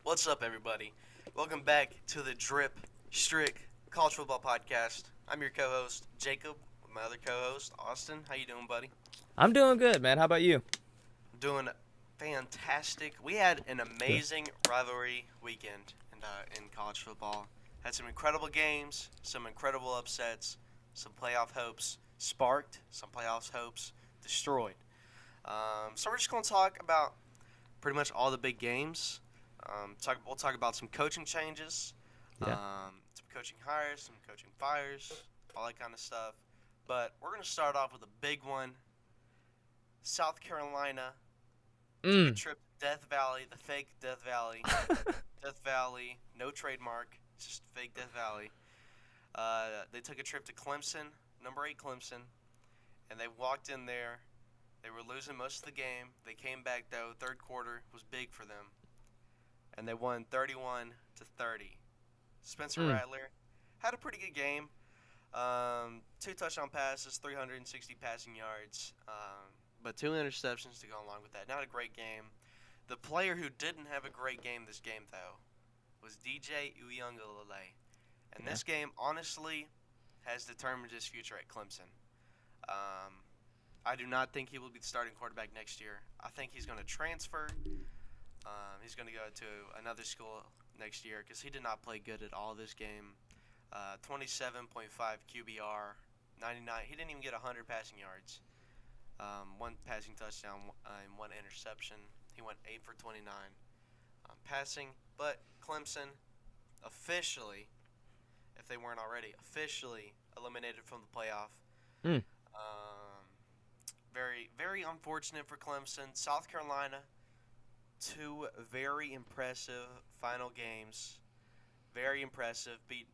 What's up, everybody? Welcome back to the Drip Strick College Football Podcast. I'm your co-host, Jacob, with my other co-host, Austin. How you doing, buddy? I'm doing good, man. How about you? Doing fantastic. We had an Good. amazing rivalry weekend in college football. Had some incredible games, some incredible upsets, some playoff hopes sparked, some playoffs hopes destroyed. So we're just going to talk about pretty much all the big games. We'll talk about some coaching changes, Yeah. some coaching hires, some coaching fires, all that kind of stuff. But we're going to start off with a big one. South Carolina took a Mm. trip to Death Valley, the fake Death Valley. Death Valley, no trademark, it's just fake Death Valley. They took a trip to Clemson, number 8 Clemson, and they walked in there. They were losing most of the game. They came back, though. Third quarter was big for them, and they won 31-30. Spencer Mm. Rattler had a pretty good game. 2 touchdown passes, 360 passing yards, but 2 interceptions to go along with that. Not a great game. The player who didn't have a great game this game, though, was DJ Uyunglele. And Yeah. this game, honestly, has determined his future at Clemson. Um, I do not think he will be the starting quarterback next year. I think he's going to transfer. He's going to go to another school next year because he did not play good at all this game. 27.5 QBR, 99. He didn't even get 100 passing yards. One passing touchdown and one interception. He went 8 for 29 passing. But Clemson officially, if they weren't already, officially eliminated from the playoff. Mm. Very, very unfortunate for Clemson. South Carolina, 2 very impressive final games. Very impressive. Beat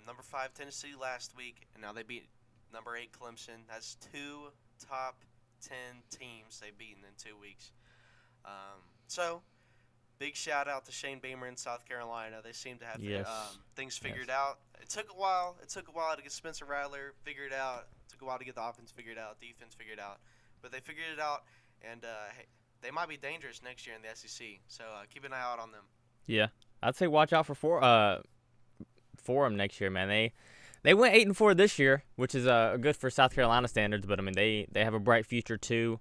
number 5 Tennessee last week, and now they beat number 8 Clemson. That's 2 top 10 teams they've beaten in 2 weeks. So, big shout out to Shane Beamer in South Carolina. They seem to have Yes. things figured Yes. out. It took a while. It took a while to get Spencer Rattler figured out. It took a while to get the offense figured out, defense figured out. But they figured it out, and hey, they might be dangerous next year in the SEC. So keep an eye out on them. Yeah. I'd say watch out for them next year, man. They went 8-4 this year, which is good for South Carolina standards. But I mean, they have a bright future too.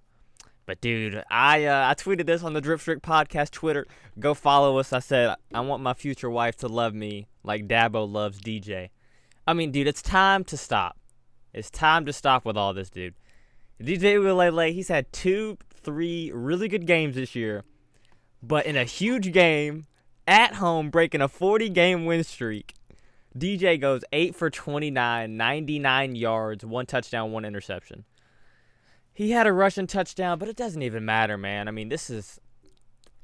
But dude, I tweeted this on the Drip Strick podcast Twitter. Go follow us. I said I want my future wife to love me like Dabo loves DJ. I mean, dude, it's time to stop. It's time to stop with all this, dude. DJ Uiagalelei, he's had 2-3 really good games this year, but in a huge game at home, breaking a 40-game win streak, DJ goes 8 for 29, 99 yards, 1 touchdown, 1 interception. He had a rushing touchdown, but it doesn't even matter, man. I mean,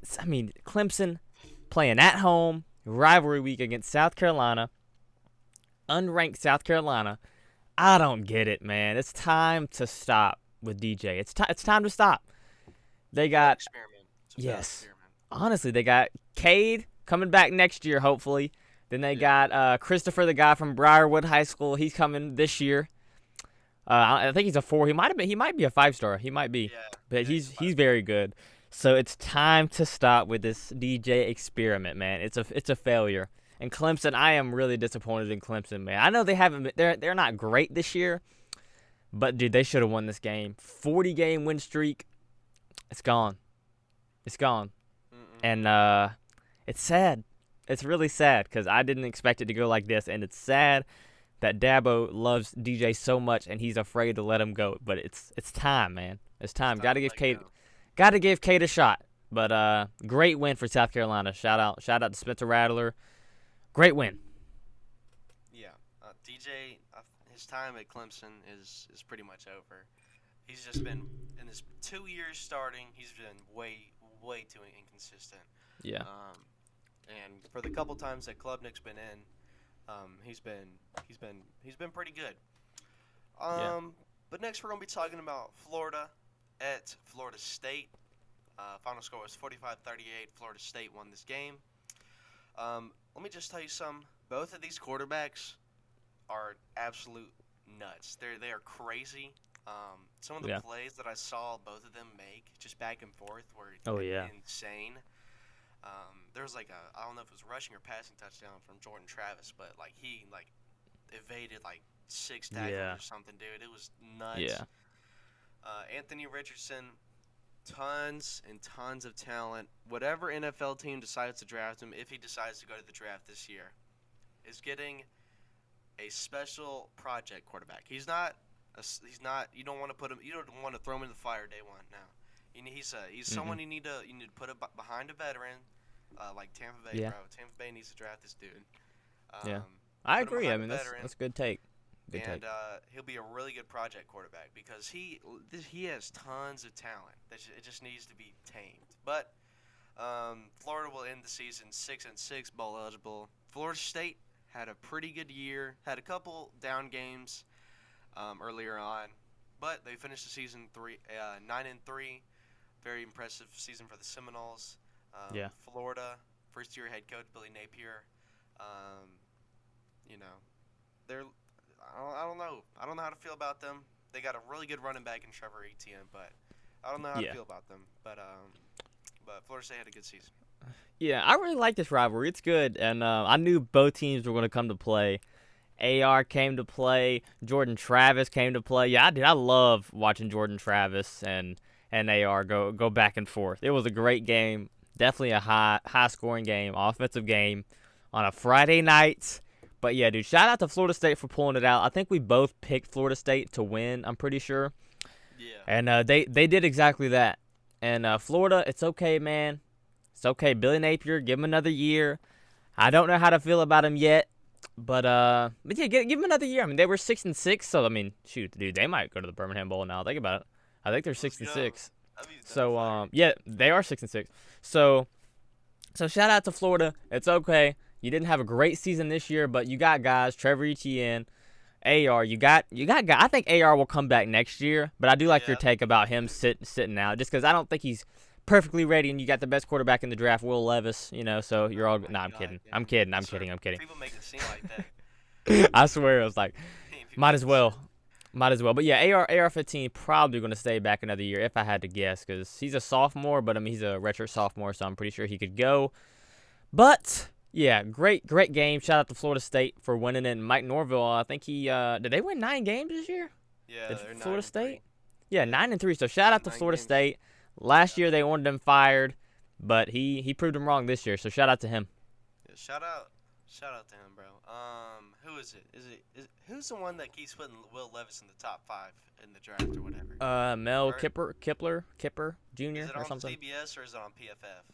Clemson playing at home, rivalry week against South Carolina, unranked South Carolina. I don't get it, man. It's time to stop with DJ. It's time to stop. They got Experiment. It's a failed yes. experiment. Honestly, they got Cade coming back next year, hopefully. Then they got Christopher, the guy from Briarwood High School. He's coming this year. I think he's a 4. He might be a 5-star. He might be, Yeah. but he's very good. So it's time to stop with this DJ experiment, man. It's a failure. And Clemson, I am really disappointed in Clemson, man. I know they haven't. They're not great this year, but dude, they should have won this game. 40-game win streak. It's gone. It's gone. Mm-mm. And it's sad. It's really sad because I didn't expect it to go like this, and it's sad that Dabo loves DJ so much and he's afraid to let him go. But it's time, man. It's time. Got to give Cade a shot. But great win for South Carolina. Shout out to Spencer Rattler. Great win. Yeah. DJ, his time at Clemson is pretty much over. He's just been in his 2 years starting. He's been way too inconsistent. Yeah. And for the couple times that Klubnik's been in, he's been pretty good. Yeah. But next we're gonna be talking about Florida at Florida State. Final score was 45-38. Florida State won this game. Let me just tell you something. Both of these quarterbacks are absolute nuts. They are crazy. Some of the plays that I saw both of them make, just back and forth, were Oh, yeah. insane. There was like I don't know if it was rushing or passing touchdown from Jordan Travis, but like he like evaded like 6 tackles Yeah. or something, dude. It was nuts. Yeah. Anthony Richardson, tons and tons of talent. Whatever NFL team decides to draft him, if he decides to go to the draft this year, is getting a special project quarterback. He's not. You don't want to put him. You don't want to throw him in the fire day one. No, he's Mhm. someone you need to put behind a veteran, like Tampa Bay, Yeah. bro. Tampa Bay needs to draft this dude. Yeah. Um, I put him agree. I behind a mean, veteran, that's a good take. Good take. and he'll be a really good project quarterback because he has tons of talent. It just needs to be tamed. But Florida will end the season 6-6, bowl eligible. Florida State had a pretty good year. Had a couple down games earlier on, but they finished the season 9-3. Very impressive season for the Seminoles. Yeah. Florida, first-year head coach Billy Napier. Um, you know, they're I don't know. I don't know how to feel about them. They got a really good running back in Trevor Etienne, but I don't know how to Yeah. feel about them. But Florida State had a good season. Yeah, I really like this rivalry. It's good, and I knew both teams were going to come to play. AR came to play. Jordan Travis came to play. Yeah, I love watching Jordan Travis and AR go back and forth. It was a great game. Definitely a high scoring game, offensive game on a Friday night. But yeah, dude, shout out to Florida State for pulling it out. I think we both picked Florida State to win. I'm pretty sure, Yeah. and they did exactly that. And Florida, it's okay, man. It's okay. Billy Napier, give him another year. I don't know how to feel about him yet, but yeah, give him another year. I mean, they were 6-6, so I mean, shoot, dude, they might go to the Birmingham Bowl now. Think about it. I think they're Let's six and go. six. That'd be So fire. yeah, they are 6-6. So shout out to Florida. It's okay. You didn't have a great season this year, but you got guys. Trevor Etienne, AR. You got guys. I think AR will come back next year, but I do like your Yeah. take about him sitting out, just because I don't think he's perfectly ready. And you got the best quarterback in the draft, Will Levis. You know, so you're all. Oh my Nah, I'm God, kidding. yeah. I'm kidding. I'm That's what kidding. I'm kidding. People make it seem like that. I swear, it was like, People might make as it well. seem- Might as well. But yeah, AR 15 probably going to stay back another year if I had to guess, because he's a sophomore, but I mean he's a redshirt sophomore, so I'm pretty sure he could go. But yeah, great game. Shout out to Florida State for winning it. And Mike Norville, I think he did they win 9 games this year? Yeah, Did they're Florida 9-3. State? Yeah, Yeah. 9-3. So shout out to 9 Florida games. State. Last Yeah. year they wanted him fired, but he proved him wrong this year. So shout out to him. Yeah, shout out to him, bro. Who is it? Who's the one that keeps putting Will Levis in the top 5 in the draft or whatever? Mel Or- Kipper Jr. Is it or on something. CBS or is it on PFF?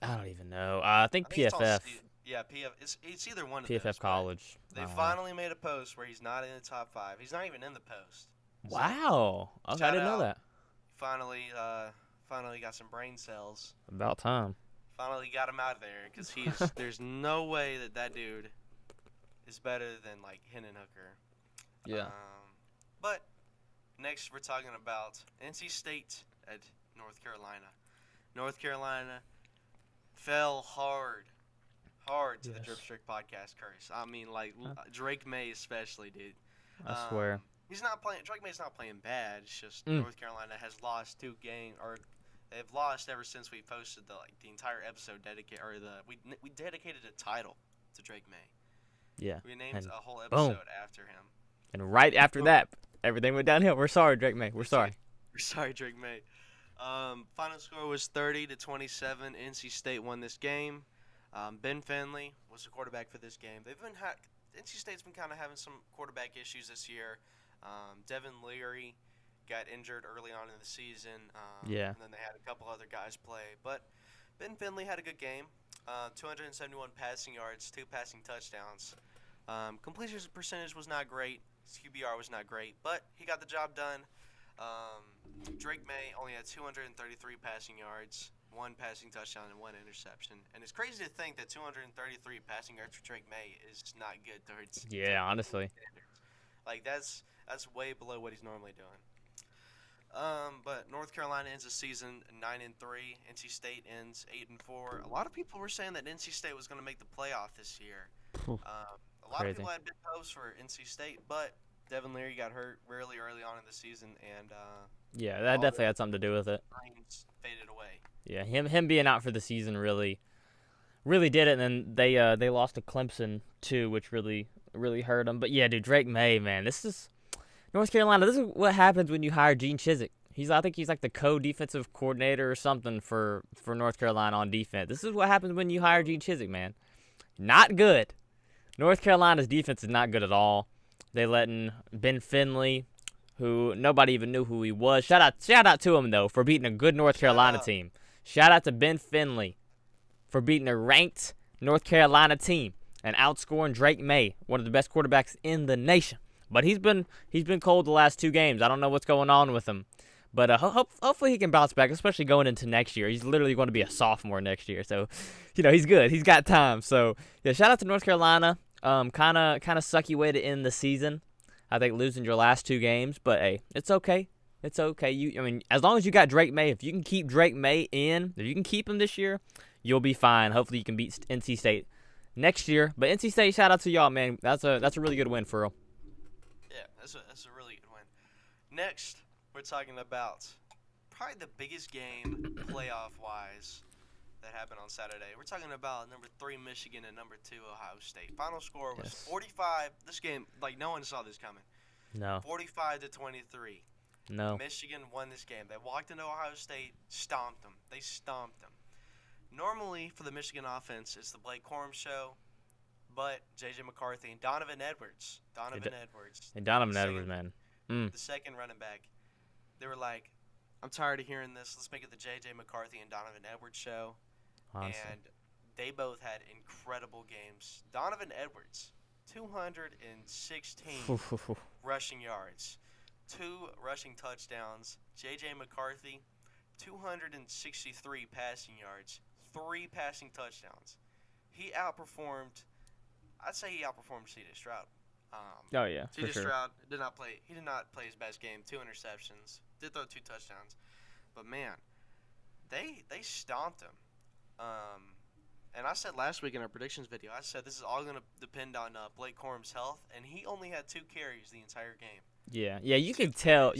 I don't even know. I think I think it's on PFF. yeah, PFF. It's either one of PFF those. but College. I They don't know. finally made a post where he's not in the top 5. He's not even in the post. So, Wow. Okay, I shout didn't know out. that. Finally got some brain cells. About time. Finally got him out of there because there's no way that dude is better than like Hendon Hooker. Yeah. But next we're talking about NC State at North Carolina. North Carolina fell hard to the Yes. Dripp Strick podcast curse. I mean, like Drake May especially, dude. I swear. He's not playing. Drake May's not playing bad. It's just Mm. North Carolina has lost 2 games, or they've lost ever since we posted the entire episode we dedicated a title to Drake May. Yeah. We named And a whole boom. episode after him. And right after that, everything went downhill. We're sorry, Drake May. We're sorry. We're sorry, Drake May. Final score was 30-27. NC State won this game. Ben Finley was the quarterback for this game. NC State's been kind of having some quarterback issues this year. Devin Leary got injured early on in the season. Yeah. And then they had a couple other guys play. But Ben Finley had a good game. 271 passing yards, 2 passing touchdowns. Completion percentage was not great. His QBR was not great, but he got the job done. Drake May only had 233 passing yards, 1 passing touchdown, and 1 interception. And it's crazy to think that 233 passing yards for Drake May is not good towards Yeah, honestly. standards. Like that's way below what he's normally doing. But North Carolina ends the season 9-3. NC State ends 8-4. A lot of people were saying that NC State was going to make the playoff this year. A lot Crazy. of people had big hopes for NC State, but Devin Leary got hurt really early on in the season, and Yeah, that All definitely the had something to do with it. dreams faded away. Yeah, him being out for the season really did it. And then they lost to Clemson too, which really hurt them. But yeah, dude, Drake May, man, this is North Carolina. This is what happens when you hire Gene Chizik. I think he's like the co-defensive coordinator or something for North Carolina on defense. This is what happens when you hire Gene Chizik, man. Not good. North Carolina's defense is not good at all. They let in Ben Finley, who nobody even knew who he was. Shout out to him though for beating a good North Carolina team. Shout out to Ben Finley for beating a ranked North Carolina team and outscoring Drake May, one of the best quarterbacks in the nation. But he's been cold the last 2 games. I don't know what's going on with him. But hopefully he can bounce back, especially going into next year. He's literally going to be a sophomore next year. So, he's good. He's got time. So, yeah, shout out to North Carolina. Kind of sucky way to end the season. I think losing your last 2 games. But, hey, it's okay. It's okay. As long as you got Drake May, if you can keep Drake May in, if you can keep him this year, you'll be fine. Hopefully you can beat NC State next year. But NC State, shout out to y'all, man. That's a really good win for real. Yeah, that's a really good win. Next, we're talking about probably the biggest game playoff-wise that happened on Saturday. We're talking about number 3 Michigan and number 2 Ohio State. Final score was 45. This game, like, no one saw this coming. No. 45-23. No. Michigan won this game. They walked into Ohio State, stomped them. They stomped them. Normally, for the Michigan offense, it's the Blake Corum show, but J.J. McCarthy and Donovan Edwards. And Donovan Edwards, man. The second running back. They were like, I'm tired of hearing this. Let's make it the J.J. McCarthy and Donovan Edwards show. Honestly. And they both had incredible games. Donovan Edwards, 216 rushing yards, 2 rushing touchdowns. J.J. McCarthy, 263 passing yards, 3 passing touchdowns. I'd say he outperformed C.J. Stroud. Oh yeah, C.J. for sure. Stroud did not play his best game. 2 interceptions. Did throw 2 touchdowns. But man, they stomped him. And I said last week in our predictions video, I said this is all going to depend on Blake Corum's health, and he only had 2 carries the entire game. Yeah, you could tell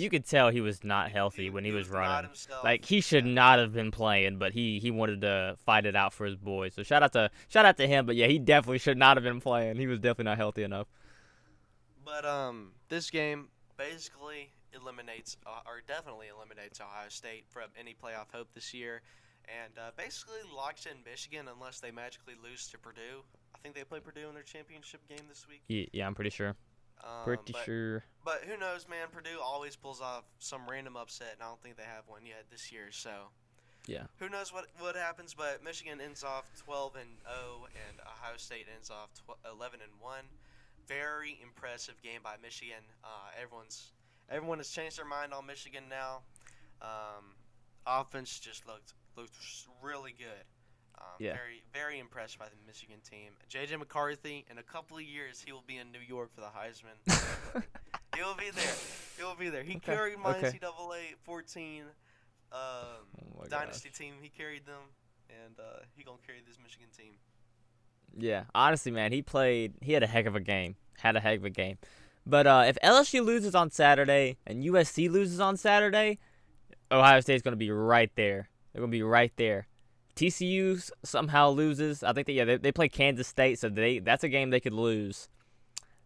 he was not healthy when he was running. Not himself. Like he should not have been playing, but he wanted to fight it out for his boys. So shout out to him, but yeah, he definitely should not have been playing. He was definitely not healthy enough. But this game basically definitely eliminates Ohio State from any playoff hope this year, and basically locks in Michigan unless they magically lose to Purdue. I think they play Purdue in their championship game this week. Yeah, I'm pretty sure. Sure. But who knows, man? Purdue always pulls off some random upset, and I don't think they have one yet this year. So yeah, who knows what happens? But Michigan ends off 12-0, and Ohio State ends off 11-1. Very impressive game by Michigan. Everyone has changed their mind on Michigan now. Offense just looked really good. Very, very impressed by the Michigan team. J.J. McCarthy, in a couple of years, he will be in New York for the Heisman. He will be there. He carried my NCAA 14 dynasty team. He carried them, and he gonna carry this Michigan team. Yeah, honestly, man, he had a heck of a game. But if LSU loses on Saturday and USC loses on Saturday, Ohio State's going to be right there. They're going to be right there. TCU somehow loses. I think they play Kansas State, so that's a game they could lose.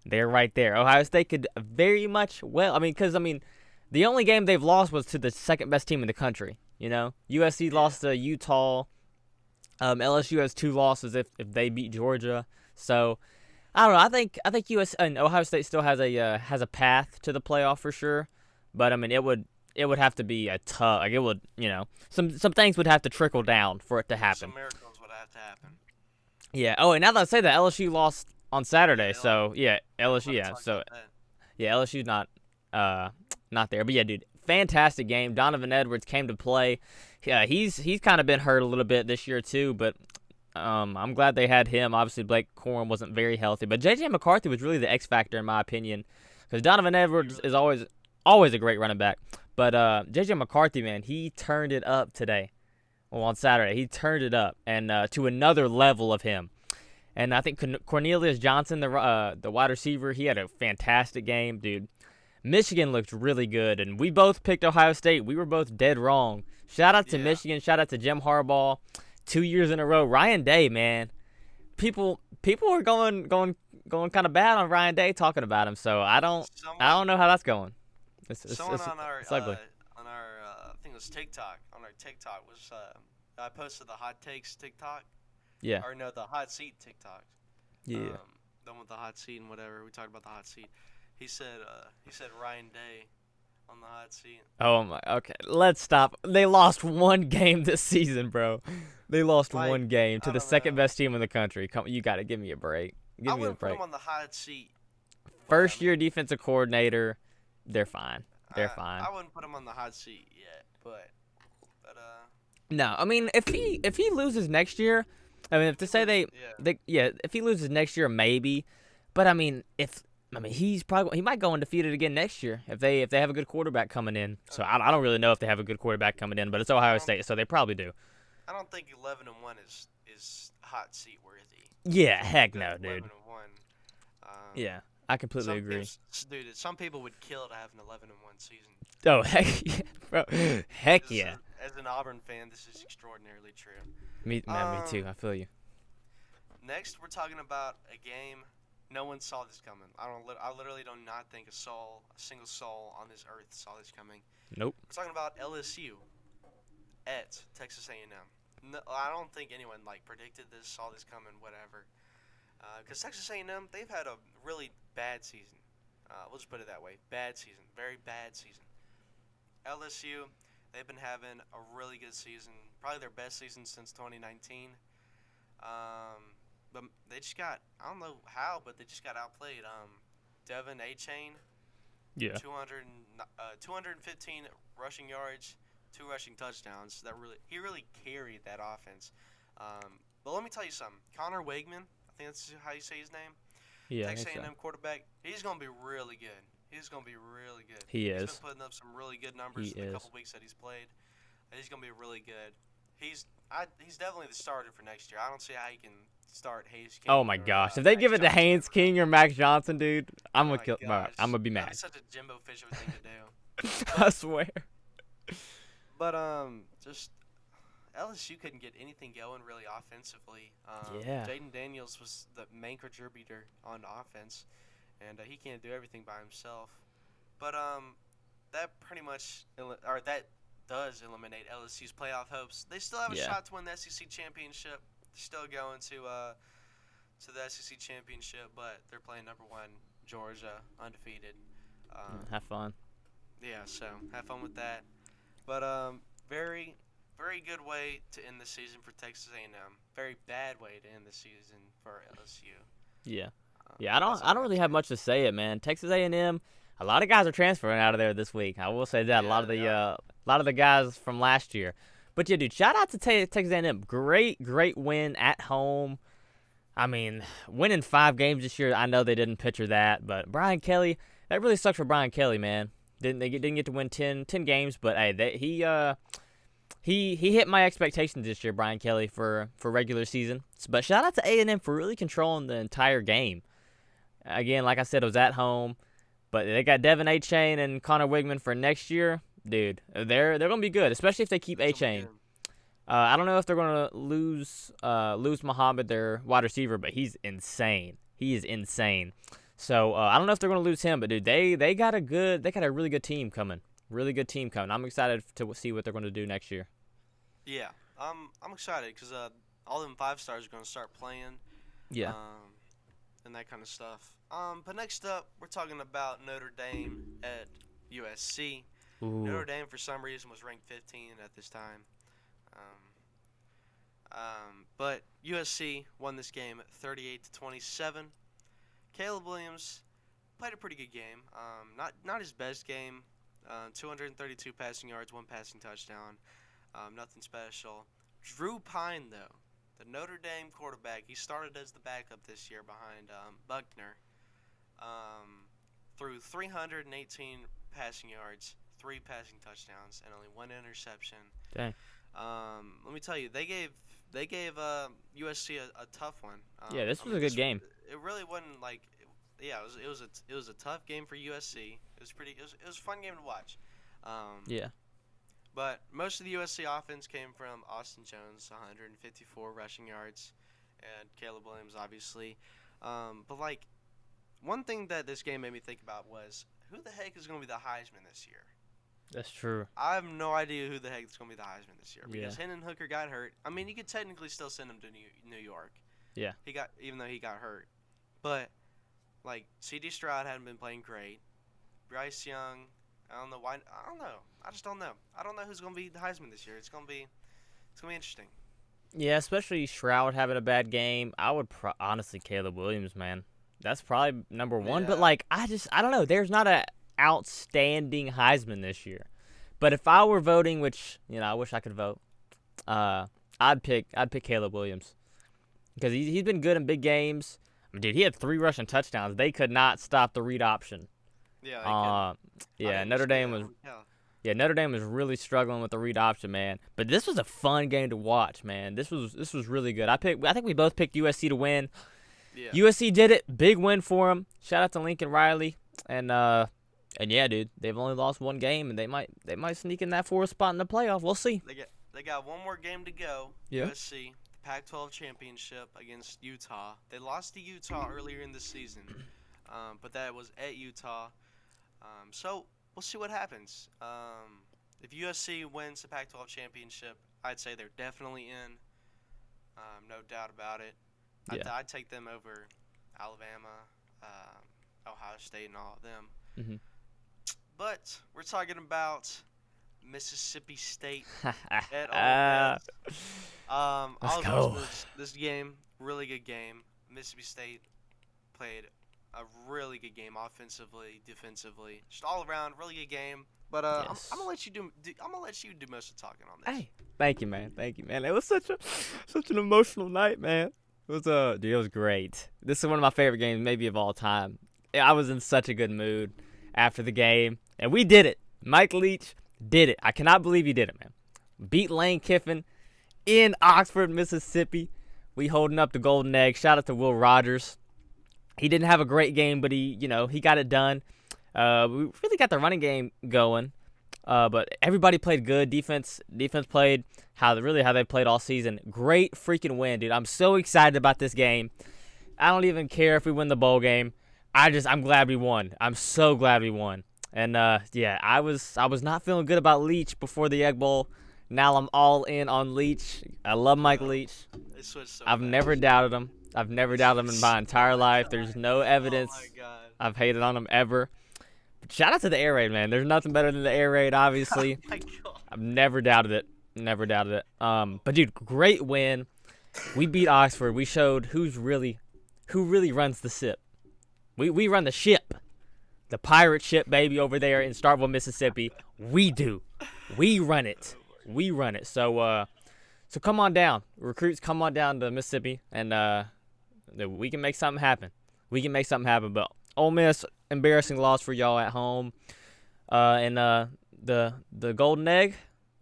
They're right there. Ohio State could very much because the only game they've lost was to the second best team in the country. USC lost to Utah. LSU has 2 losses if they beat Georgia. So I don't know. I think Ohio State still has a path to the playoff for sure. But it would have to be a tough. Like it would, some things would have to trickle down for it to happen. Some miracles would have to happen. Yeah. Oh, and now that I say that, LSU lost on Saturday. So yeah, LSU. Yeah. So yeah, LSU's not there. But yeah, dude, fantastic game. Donovan Edwards came to play. Yeah, he's kind of been hurt a little bit this year too, but I'm glad they had him. Obviously, Blake Corum wasn't very healthy, but J.J. McCarthy was really the X factor in my opinion, because Donovan Edwards is always a great running back, but J.J. McCarthy, man, he turned it up today. Well, on Saturday, he turned it up and to another level of him. And I think Cornelius Johnson, the wide receiver, he had a fantastic game, dude. Michigan looked really good, and we both picked Ohio State. We were both dead wrong. Shout out to Yeah. Michigan. Shout out to Jim Harbaugh. 2 years in a row. Ryan Day, man. People are going kind of bad on Ryan Day talking about him. So I don't know how that's going. Someone on our it's ugly. I think it was TikTok. On our TikTok was I posted the hot takes TikTok. Yeah. Or no, the hot seat TikTok. Yeah. The one with the hot seat and whatever. We talked about the hot seat. He said Ryan Day on the hot seat. Oh my. Okay, let's stop. They lost one game this season, bro. They lost Like, one game to I the don't second know. best team in the country. Come, you got to give me a break. I Give me a wouldn't put break. him on the hot seat. First year defensive coordinator. They're fine. They're fine. I wouldn't put him on the hot seat yet, but No, I mean if he loses next year, I mean if to say if he loses next year maybe, but I mean he might go undefeated again next year if they have a good quarterback coming in. So I don't really know if they have a good quarterback coming in, but it's Ohio State, so they probably do. I don't think 11-1 is hot seat worthy. Yeah, heck no, dude. 11-1. Yeah, I completely agree. Dude, some people would kill to have an 11-1 season. Oh heck yeah, bro. Heck yeah. As an Auburn fan, this is extraordinarily true. Me too. I feel you. Next, we're talking about a game no one saw this coming. I literally do not think a single soul on this earth saw this coming. Nope. We're talking about LSU at Texas A&M. No, I don't think anyone predicted this, saw this coming, whatever. Because Texas A&M, they've had a really bad season. We'll just put it that way. Bad season. Very bad season. LSU, they've been having a really good season. Probably their best season since 2019. But they just got, I don't know how, but they just got outplayed. Devin A-Chain, Yeah. 215 rushing yards, 2 rushing touchdowns. He really carried that offense. But let me tell you something. Connor Wegman, I think that's how you say his name. Yeah. Texas A&M quarterback. He's going to be really good. He's going to be really good. He He's is. been putting up some really good numbers in the couple weeks that he's played. He's going to be really good. He's definitely the starter for next year. I don't see how he can start Hayes King. Oh my gosh! If they give it to Haynes King or Max Johnson, dude, I'm gonna I'm gonna be mad. That's such a Jimbo Fisher thing to do. I swear. But just LSU couldn't get anything going really offensively. Yeah. Jaden Daniels was the main contributor on offense, and he can't do everything by himself. But that pretty much that does eliminate LSU's playoff hopes. They still have a shot to win the SEC championship. They're still going to the SEC championship, but they're playing number 1 Georgia, undefeated. Have fun. Yeah, so have fun with that. But very, very good way to end the season for Texas A&M. Very bad way to end the season for LSU. Yeah. Yeah, I don't really have much to say it, man. Texas A&M, a lot of guys are transferring out of there this week. I will say that. Yeah, a lot of the guys from last year. But yeah, dude, shout out to Texas A&M. Great win at home. I mean, winning 5 games this year, I know they didn't picture that, but Brian Kelly, that really sucks for Brian Kelly, man. Didn't get to win 10 games, but hey, he hit my expectations this year, Brian Kelly, for regular season. But shout out to A&M for really controlling the entire game. Again, like I said, it was at home, but they got Devin A-Chain and Connor Wigman for next year. Dude, they're gonna be good, especially if they keep A-Chain. I don't know if they're gonna lose Muhammad, their wide receiver, but he's insane. He is insane. So I don't know if they're gonna lose him, but dude, they got a really good team coming. Really good team coming. I'm excited to see what they're gonna do next year. Yeah, I'm excited because all them 5 stars are gonna start playing. Yeah. And that kind of stuff. But next up, we're talking about Notre Dame at USC. Ooh. Notre Dame, for some reason, was ranked 15 at this time. But USC won this game 38-27. Caleb Williams played a pretty good game. Not his best game. 232 passing yards, 1 passing touchdown. Nothing special. Drew Pine, though, the Notre Dame quarterback, he started as the backup this year behind Buckner. Threw 318 passing yards, 3 passing touchdowns, and only 1 interception. Dang. Let me tell you, they gave USC a tough one. Yeah, this was a good game. It really wasn't it was a tough game for USC. It was a fun game to watch. Yeah. But most of the USC offense came from Austin Jones, 154 rushing yards, and Caleb Williams, obviously. But like, one thing that this game made me think about was who the heck is going to be the Heisman this year? That's true. I have no idea who the heck is going to be the Heisman this year because Yeah. Hendon Hooker got hurt. I mean, you could technically still send him to New York. Yeah. Even though he got hurt, but like C.D. Stroud hadn't been playing great. Bryce Young, I don't know why. I don't know. I just don't know. I don't know who's going to be the Heisman this year. It's going to be interesting. Yeah, especially Shroud having a bad game. I would honestly Caleb Williams, man. That's probably number one. But Yeah. like, I don't know. There's not a outstanding Heisman this year. But if I were voting, which I wish I could vote, I'd pick Caleb Williams because he's been good in big games. I mean, dude, he had 3 rushing touchdowns. They could not stop the read option. Yeah. Yeah, Notre Dame was. Yeah, Notre Dame was really struggling with the read option, man. But this was a fun game to watch, man. This was really good. I think we both picked USC to win. Yeah. USC did it. Big win for them. Shout out to Lincoln Riley. And yeah, dude, they've only lost 1 game, and they might sneak in that 4th spot in the playoff. We'll see. They got one more game to go. Yeah. USC, the Pac-12 championship against Utah. They lost to Utah earlier in the season, but that was at Utah. So we'll see what happens. If USC wins the Pac-12 championship, I'd say they're definitely in. No doubt about it. Yeah. I'd take them over Alabama, Ohio State, and all of them. Mm-hmm. But we're talking about Mississippi State at Ole Miss. I was watching this game, really good game. Mississippi State played a really good game offensively, defensively, just all around, really good game. But Yes. I'm gonna let you do. I'm gonna let you do most of the talking on this. Hey, thank you, man. It was such an emotional night, man. It was dude, it was great. This is one of my favorite games, maybe of all time. I was in such a good mood after the game, and we did it. Mike Leach did it. I cannot believe he did it, man. Beat Lane Kiffin in Oxford, Mississippi. We holding up the golden egg. Shout out to Will Rogers. He didn't have a great game, but he got it done. We really got the running game going, but everybody played good. Defense played how they played all season. Great freaking win, dude. I'm so excited about this game. I don't even care if we win the bowl game. I'm glad we won. I'm so glad we won. And yeah, I was not feeling good about Leach before the Egg Bowl. Now I'm all in on Leach. I love Mike Leach. I've never doubted him. I've never doubted him in my entire life. There's no evidence I've hated on him ever. But shout out to the air raid, man. There's nothing better than the air raid, obviously. Oh my God. I've never doubted it. Never doubted it. But dude, great win. We beat Oxford. We showed who really runs the ship. We run the ship. The pirate ship, baby, over there in Starkville, Mississippi. We do. We run it. We run it. So come on down. Recruits, come on down to Mississippi, and we can make something happen. We can make something happen. But Ole Miss, embarrassing loss for y'all at home. And the golden egg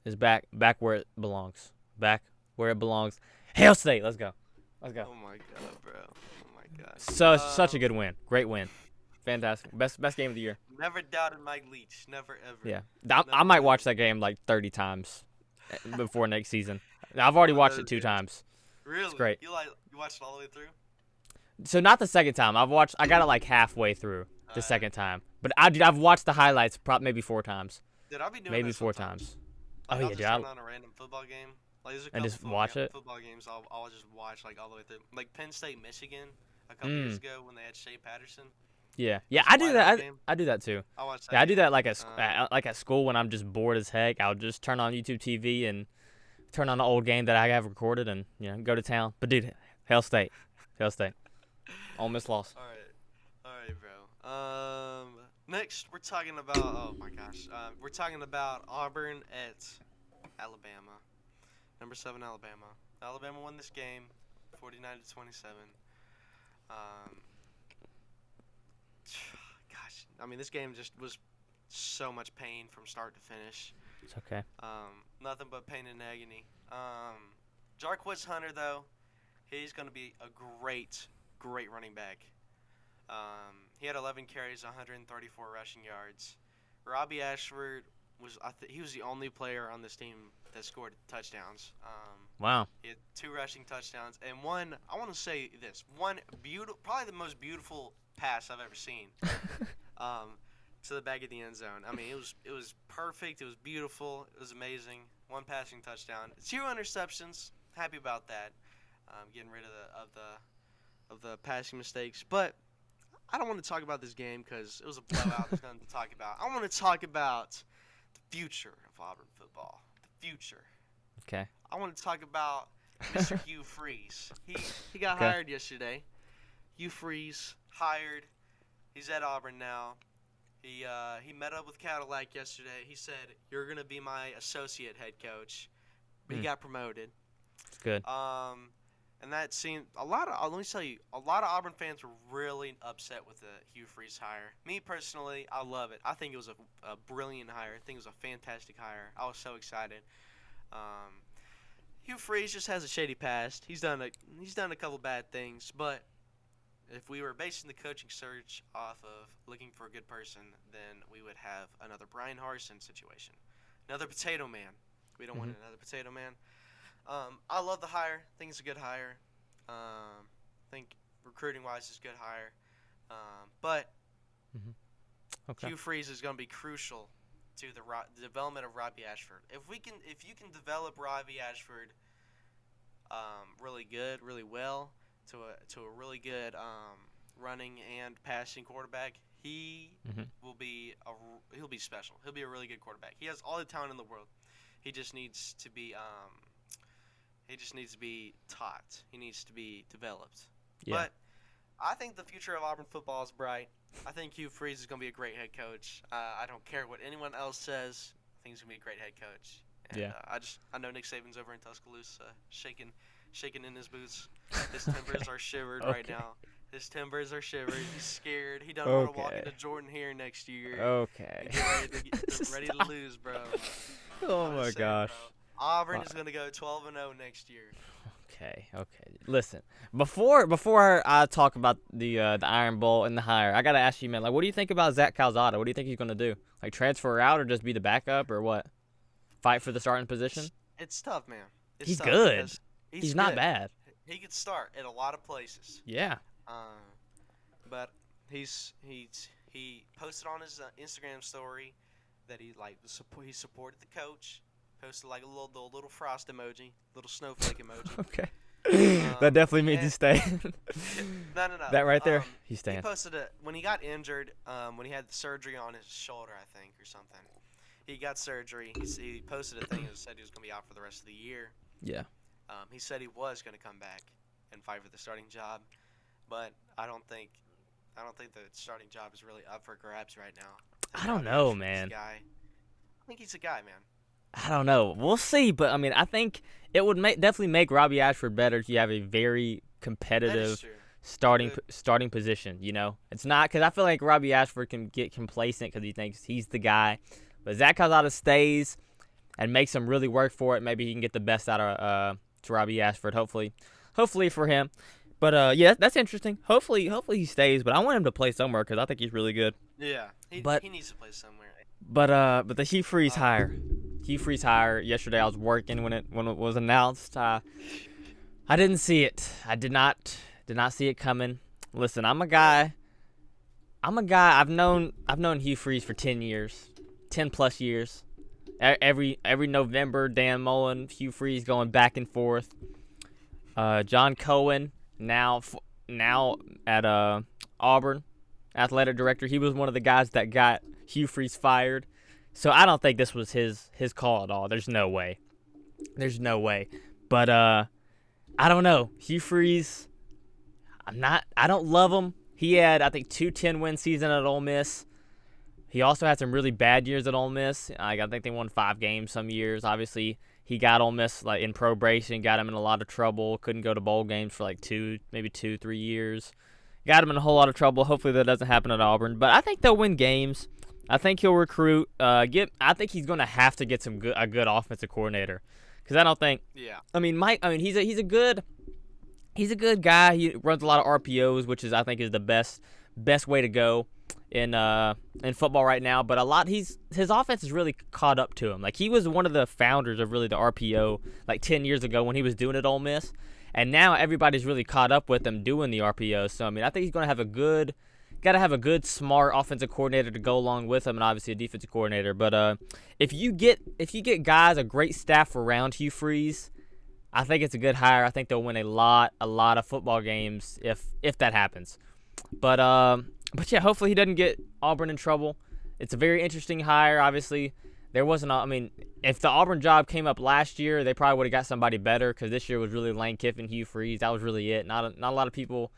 is back where it belongs. Back where it belongs. Hail State, let's go. Oh my God, bro. Oh my God. Such a good win. Great win. Fantastic. Best game of the year. Never doubted Mike Leach. Never ever. Yeah. I might watch that game like 30 times before next season. I've already watched it 2 times. Really? It's great. You watched it all the way through? So not the second time. I got it like halfway through the second time. But I've watched the highlights maybe 4 times. Dude, I'll be doing maybe that 4 sometimes. times. Like, Oh I'll yeah, just dude. turn on a random football game. Like, there's a couple And just watch it? football games I'll just watch like all the way through. Like Penn State, Michigan, a couple years ago when they had Shea Patterson. Yeah. Yeah, Just I do white that. out game. I do that too. I watched that. Yeah, I do game. that like at school when I'm just bored as heck. I'll just turn on YouTube TV and turn on an old game that I have recorded and go to town. But dude, Hail State. Ole Miss loss. All right, bro. Next we're talking about. Oh my gosh. We're talking about Auburn at Alabama. Number 7 Alabama. Alabama won this game, 49-27. Gosh, I mean this game just was so much pain from start to finish. It's okay. Nothing but pain and agony. Jarquez Hunter though, he's gonna be a great running back. He had 11 carries, 134 rushing yards. Robbie Ashford he was the only player on this team that scored touchdowns. Wow. He had 2 rushing touchdowns and one. I want to say this one beautiful, probably the most beautiful pass I've ever seen. To the back of the end zone. I mean, it was perfect. It was beautiful. It was amazing. 1 passing touchdown. 2 interceptions. Happy about that. Getting rid of the passing mistakes. But I don't want to talk about this game because it was a blowout. There's nothing to talk about. I want to talk about the future of Auburn football. The future. Okay. I want to talk about Mr. Hugh Freeze. He got Okay. hired yesterday. Hugh Freeze hired. He's at Auburn now. He met up with Cadillac yesterday. He said, "You're gonna be my associate head coach." He got promoted. Good. And that seemed let me tell you, a lot of Auburn fans were really upset with the Hugh Freeze hire. Me personally, I love it. I think it was a brilliant hire. I think it was a fantastic hire. I was so excited. Hugh Freeze just has a shady past. He's done a couple bad things, but if we were basing the coaching search off of looking for a good person, then we would have another Brian Harsin situation. Another potato man. We don't want another potato man. I love the hire. I think it's a good hire. I think recruiting-wise it's a good hire. But Okay. Hugh Freeze is going to be crucial to the development of Robbie Ashford. If you can develop Robbie Ashford really well, to a really good running and passing quarterback, he'll be special. He'll be a really good quarterback. He has all the talent in the world. He just needs to be taught. He needs to be developed. Yeah. But I think the future of Auburn football is bright. I think Hugh Freeze is going to be a great head coach. I don't care what anyone else says. I think he's going to be a great head coach. And, Yeah. I know Nick Saban's over in Tuscaloosa, shaking in his boots. His timbers are shivered right now. His timbers are shivered. He's scared. He doesn't want to walk into Jordan here next year. Okay. Get ready to lose, bro. Oh my gosh. Bro. Auburn is going to go 12-0 next year. Okay. Listen, before I talk about the Iron Bowl and the hire, I gotta ask you, man. Like, what do you think about Zach Calzada? What do you think he's gonna do? Like, transfer out or just be the backup or what? Fight for the starting position? It's tough, man. He's good. He's not good. bad. He could start at a lot of places. Yeah. But he posted on his Instagram story that he supported the coach. Posted like the little frost emoji, little snowflake emoji. Okay. That definitely means he's staying. No. That right there, he's staying. He posted it when he got injured, when he had surgery on his shoulder, I think, or something. He got surgery. He posted a thing that said he was going to be out for the rest of the year. Yeah. He said he was going to come back and fight for the starting job, but I don't think the starting job is really up for grabs right now. I don't know, man. I think he's a guy, man. I don't know. We'll see, but I mean, I think it would definitely make Robbie Ashford better if you have a very competitive starting position. You know, it's not because I feel like Robbie Ashford can get complacent because he thinks he's the guy, but Zach Calzada stays and makes him really work for it. Maybe he can get the best out of Robbie Ashford. Hopefully for him. But yeah, that's interesting. Hopefully he stays. But I want him to play somewhere because I think he's really good. Yeah, he needs to play somewhere. But the Hugh Freeze hire. Yesterday, I was working when it was announced. I didn't see it. I did not see it coming. Listen, I'm a guy. I've known Hugh Freeze for 10 years, 10 plus years. Every November, Dan Mullen, Hugh Freeze going back and forth. John Cohen now at Auburn, athletic director. He was one of the guys that got Hugh Freeze fired. So I don't think this was his call at all. There's no way. But I don't know. Hugh Freeze, I don't love him. He had, I think, 2 10-win seasons at Ole Miss. He also had some really bad years at Ole Miss. I think they won 5 games some years. Obviously, he got Ole Miss like in probation, got him in a lot of trouble. Couldn't go to bowl games for like 2, 3 years. Got him in a whole lot of trouble. Hopefully that doesn't happen at Auburn. But I think they'll win games. I think he'll recruit. I think he's going to have to get a good offensive coordinator, because I don't think. Yeah. I mean, Mike. I mean, he's a good guy. He runs a lot of RPOs, which I think is the best best way to go in football right now. But his offense has really caught up to him. Like, he was one of the founders of really the RPO like 10 years ago when he was doing it at Ole Miss, and now everybody's really caught up with him doing the RPO. So I mean, I think he's going to have a good, smart offensive coordinator to go along with him, and obviously a defensive coordinator. But if you get guys, a great staff around Hugh Freeze, I think it's a good hire. I think they'll win a lot of football games if that happens. But yeah, hopefully he doesn't get Auburn in trouble. It's a very interesting hire. Obviously, there wasn't. I mean, if the Auburn job came up last year, they probably would have got somebody better, because this year was really Lane Kiffin, Hugh Freeze. That was really it. Not a lot of people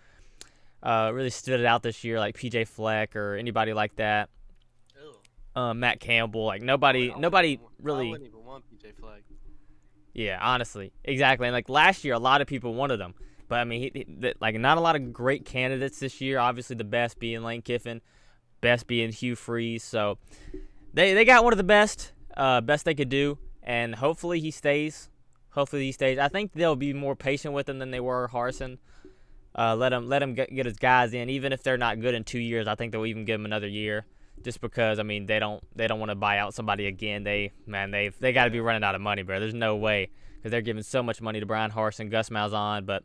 really stood it out this year, like PJ Fleck or anybody like that. Matt Campbell, like nobody really. I wouldn't even want PJ Fleck. Yeah, honestly, exactly. And like last year, a lot of people wanted him, but I mean, like not a lot of great candidates this year. Obviously, the best being Lane Kiffin, best being Hugh Freeze. So they got one of the best they could do, and hopefully he stays. I think they'll be more patient with him than they were Harsin. Let him get his guys in, even if they're not good in 2 years. I think they'll even give him another year, just because I mean they don't want to buy out somebody again. They got to be running out of money, bro. There's no way, because they're giving so much money to Brian Harsin, Gus Malzahn, but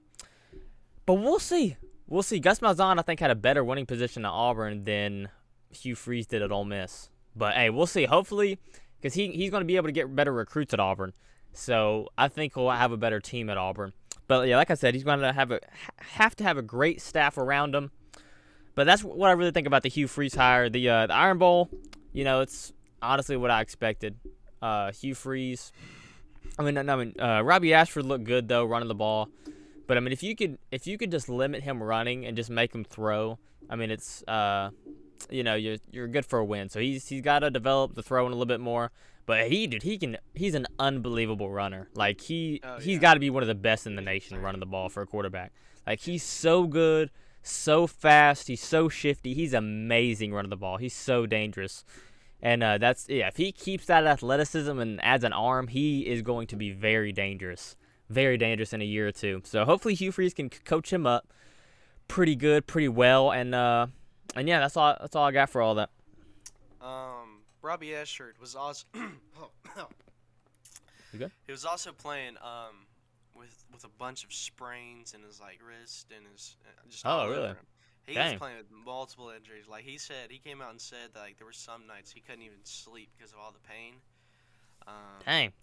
we'll see. Gus Malzahn, I think, had a better winning position at Auburn than Hugh Freeze did at Ole Miss. But hey, we'll see. Hopefully, because he's going to be able to get better recruits at Auburn, so I think he'll have a better team at Auburn. But yeah, like I said, he's going to have to have a great staff around him. But that's what I really think about the Hugh Freeze hire. The Iron Bowl, it's honestly what I expected. Hugh Freeze. Robbie Ashford looked good though, running the ball. But I mean, if you could just limit him running and just make him throw, I mean, it's you're good for a win. So he's got to develop the throwing a little bit more. But he's an unbelievable runner. Like he's got to be one of the best in the nation running the ball for a quarterback. Like, he's so good, so fast, he's so shifty. He's amazing running the ball. He's so dangerous. And if he keeps that athleticism and adds an arm, he is going to be very dangerous. Very dangerous in a year or two. So hopefully Hugh Freeze can coach him up pretty good, pretty well, and yeah, that's all I got for all that. Robbie Ashford was also You good? he was also playing with a bunch of sprains in his wrist and his just all over really? him. He Dang. was playing with multiple injuries. Like he came out and said that there were some nights he couldn't even sleep because of all the pain. Dang.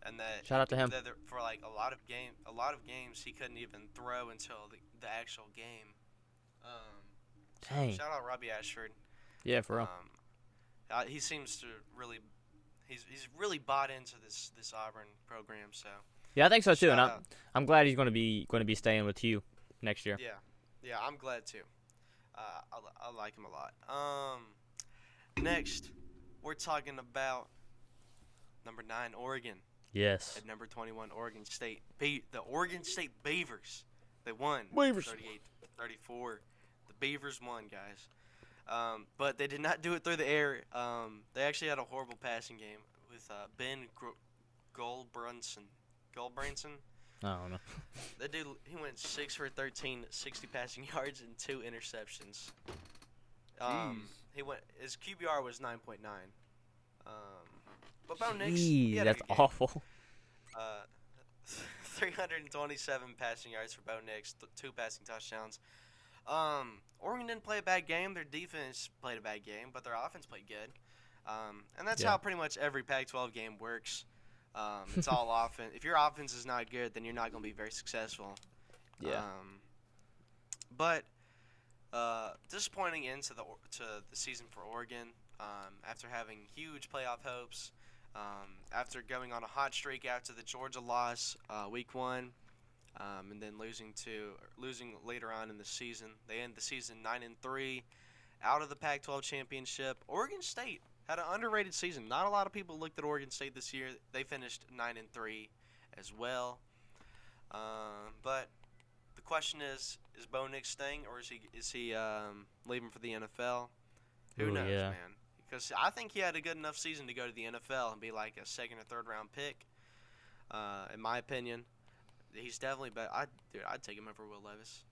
And that Shout out to him. For a lot of games he couldn't even throw until the actual game. Dang. Shout out Robbie Ashford. Yeah, for real. He seems to really, he's really bought into this Auburn program. So Yeah, I think so too, and shout out. I'm glad he's going to be staying with you next year. Yeah, I'm glad too. I like him a lot. Next, we're talking about number 9 Oregon. Yes. At number 21 Oregon State. The Oregon State Beavers. They won. Beavers. 38-34. The Beavers won, guys. But they did not do it through the air. They actually had a horrible passing game with Ben Goldbranson. I don't know. That dude, he went 6 for 13, 60 passing yards and 2 interceptions. His QBR was 9.9. But Bo Nix, he had a that's good game. awful. 327 passing yards for Bo Nix, 2 passing touchdowns. Oregon didn't play a bad game. Their defense played a bad game, but their offense played good. And that's how pretty much every Pac-12 game works. It's all offense. If your offense is not good, then you're not going to be very successful. Yeah. But disappointing end to the season for Oregon. After having huge playoff hopes, after going on a hot streak after the Georgia loss week 1, and then losing later on in the season. They end the season 9-3, out of the Pac-12 championship. Oregon State had an underrated season. Not a lot of people looked at Oregon State this year. They finished 9-3 as well. But the question is Bo Nix staying, or is he leaving for the NFL? Who knows, man? Because I think he had a good enough season to go to the NFL and be like a 2nd or 3rd round pick. In my opinion, he's definitely better. I'd take him over Will Levis.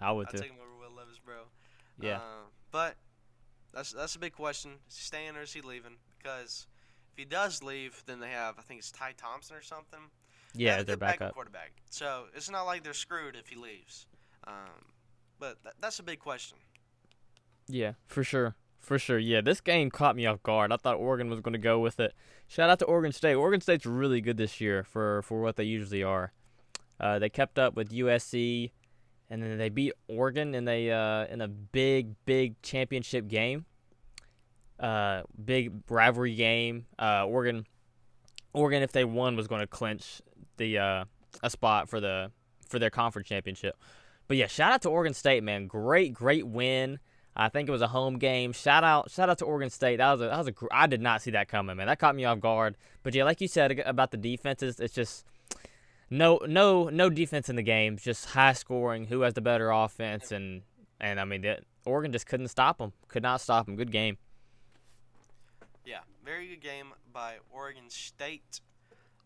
I would too. I'd take him over Will Levis, bro. Yeah. But that's a big question. Is he staying or is he leaving? Because if he does leave, then they have, I think it's Ty Thompson or something. They Yeah, have a they're good back backup up. quarterback. So it's not like they're screwed if he leaves. But that's a big question. Yeah, for sure. For sure. Yeah, this game caught me off guard. I thought Oregon was going to go with it. Shout out to Oregon State. Oregon State's really good this year for what they usually are. They kept up with USC, and then they beat Oregon in a big championship game. Big rivalry game. Oregon, if they won, was going to clinch the a spot for their conference championship. But yeah, shout out to Oregon State, man. Great win. I think it was a home game. Shout out to Oregon State. I did not see that coming, man. That caught me off guard. But yeah, like you said about the defenses, it's just no defense in the game. Just high scoring. Who has the better offense? And I mean, Oregon just couldn't stop them. Could not stop them. Good game. Yeah, very good game by Oregon State.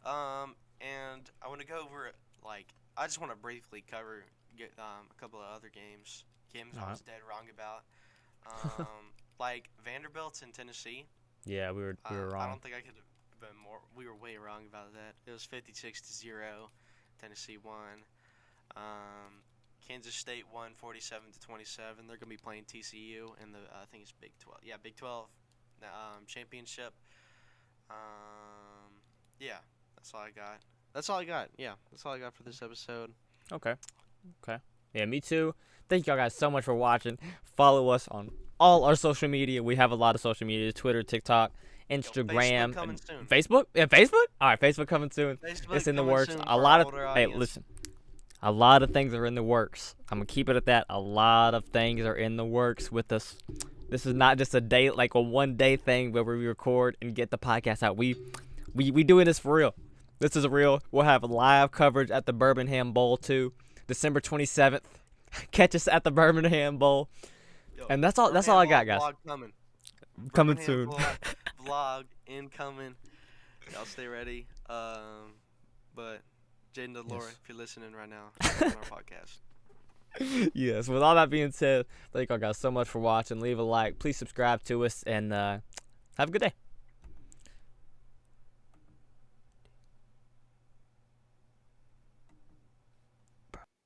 And I want to go over I just want to briefly cover a couple of other games I was dead wrong about. Like Vanderbilt and Tennessee. Yeah, we were wrong. I don't think I could have been more. We were way wrong about that. It was 56-0. Tennessee won. Kansas State won 47-27. They're gonna be playing TCU in the I think it's Big 12. Yeah, Big 12 championship. Yeah, that's all I got. Yeah, that's all I got for this episode. Okay. Yeah, me too. Thank y'all guys so much for watching. Follow us on all our social media. We have a lot of social media: Twitter, TikTok, Instagram, Facebook coming soon. Facebook. Yeah, Facebook. All right, Facebook coming soon. It's in the works. A lot of things are in the works. I'm gonna keep it at that. A lot of things are in the works with us. This is not just a one-day thing where we record and get the podcast out. We doing this for real. This is real. We'll have live coverage at the Birmingham Bowl too, December 27th. Catch us at the Birmingham Bowl. And that's all I got, guys. Vlog Coming soon. Vlog incoming. Y'all stay ready. But Jaden and Laura, if you're listening right now, on our podcast. Yes. With all that being said, thank y'all guys so much for watching. Leave a like. Please subscribe to us and have a good day.